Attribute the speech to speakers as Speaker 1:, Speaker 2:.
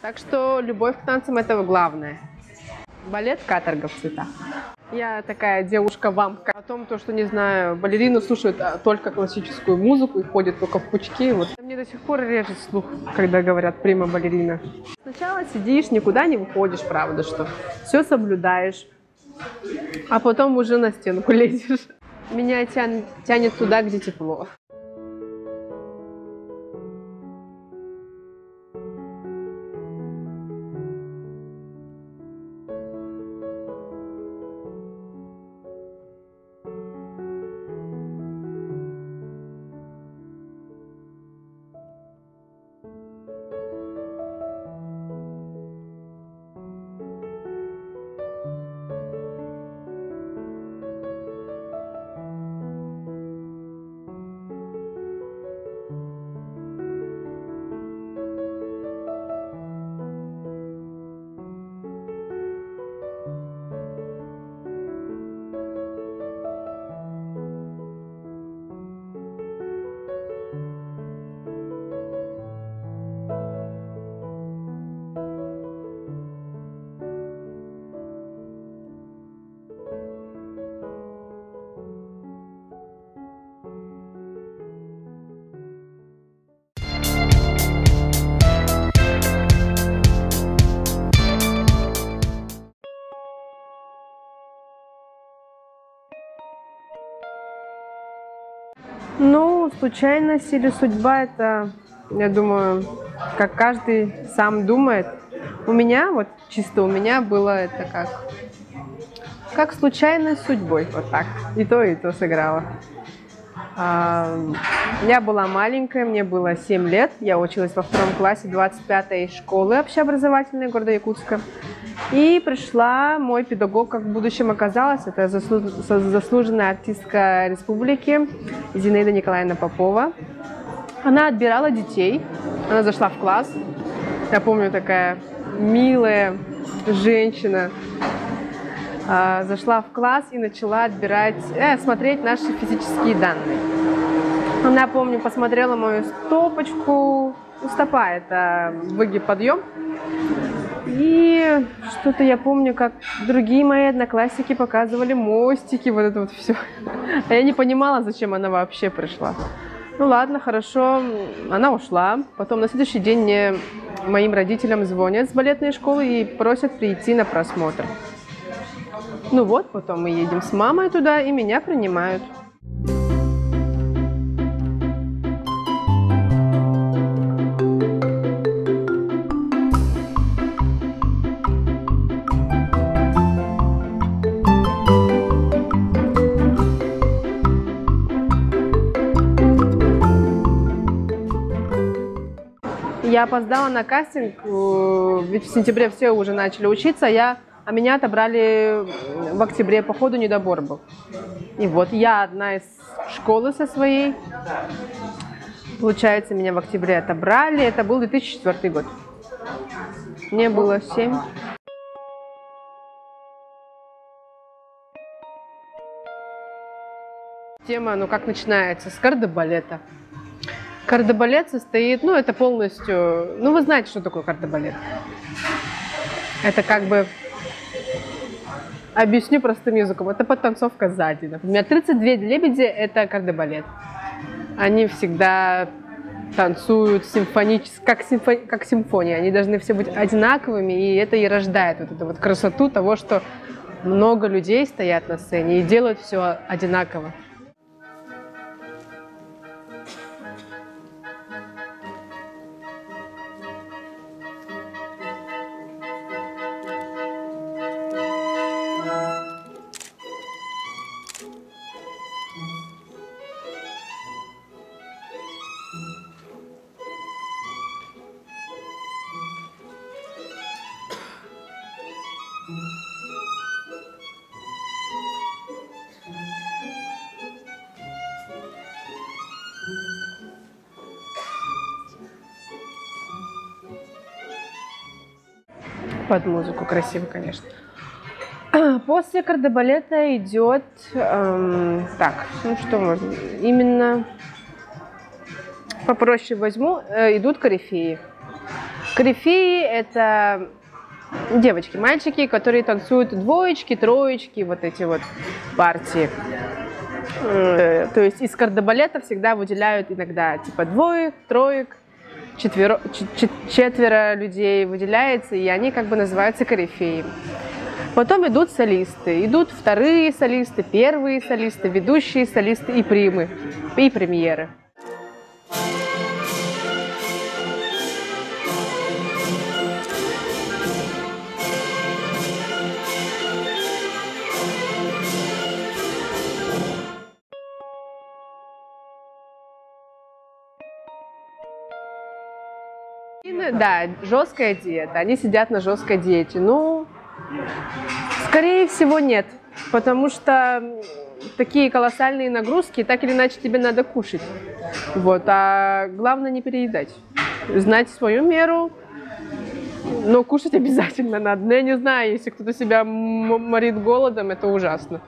Speaker 1: Так что любовь к танцам – это главное. Балет – каторга в цветах. Я такая девушка-вамка. О том, что, не знаю, балерины слушают только классическую музыку и ходят только в пучки. Вот. Мне до сих пор режет слух, когда говорят прима-балерина. Сначала сидишь, никуда не выходишь, правда, что все соблюдаешь, а потом уже на стенку лезешь. Меня тянет туда, где тепло. Ну, случайность или судьба – это, я думаю, как каждый сам думает. У меня, вот чисто у меня было это как случайность судьбой, вот так. И то сыграла. Я была маленькая, мне было 7 лет, я училась во 2 классе 25-й школы общеобразовательной города Якутска. И пришла мой педагог, как в будущем оказалось, это заслуженная артистка республики Зинаида Николаевна Попова. Она отбирала детей, она зашла в класс, я помню, такая милая женщина, зашла в класс и начала смотреть наши физические данные. Она, помню, посмотрела мою стопочку, стопа – это выгиб, подъем. И что-то я помню, как другие мои одноклассники показывали мостики, вот это вот все. А я не понимала, зачем она вообще пришла. Ну ладно, хорошо, она ушла. Потом на следующий день моим родителям звонят с балетной школы и просят прийти на просмотр. Ну вот, потом мы едем с мамой туда, и меня принимают. Я опоздала на кастинг, ведь в сентябре все уже начали учиться, а меня отобрали в октябре, по ходу недобор был. И вот я одна из школы со своей, получается, меня в октябре отобрали, это был 2004 год. Мне было 7. Тема, ну как начинается, с кардебалета. Кардебалет состоит, ну это полностью, ну вы знаете, что такое кардебалет. Это как бы, объясню простым языком, это подтанцовка сзади. Например, 32 лебеди – это кардебалет. Они всегда танцуют симфонически, как симфония. Они должны все быть одинаковыми, и это и рождает вот эту вот красоту того, что много людей стоят на сцене и делают все одинаково. Под музыку красиво, конечно. После кардебалета идет, так, ну что можно, именно попроще возьму, идут корифеи. Корифеи — это девочки, мальчики, которые танцуют двоечки, троечки, вот эти вот партии. То есть из кардебалета всегда выделяют иногда типа двоек, троек, четверо людей выделяется, и они как бы называются корифеи. Потом идут солисты. Идут вторые солисты, первые солисты, ведущие солисты и примы, и премьеры. Да, жесткая диета. Они сидят на жесткой диете. Ну, скорее всего, нет. Потому что такие колоссальные нагрузки, так или иначе, тебе надо кушать. Вот. А главное не переедать. Знать свою меру, но кушать обязательно надо. Но я не знаю, если кто-то себя морит голодом, это ужасно.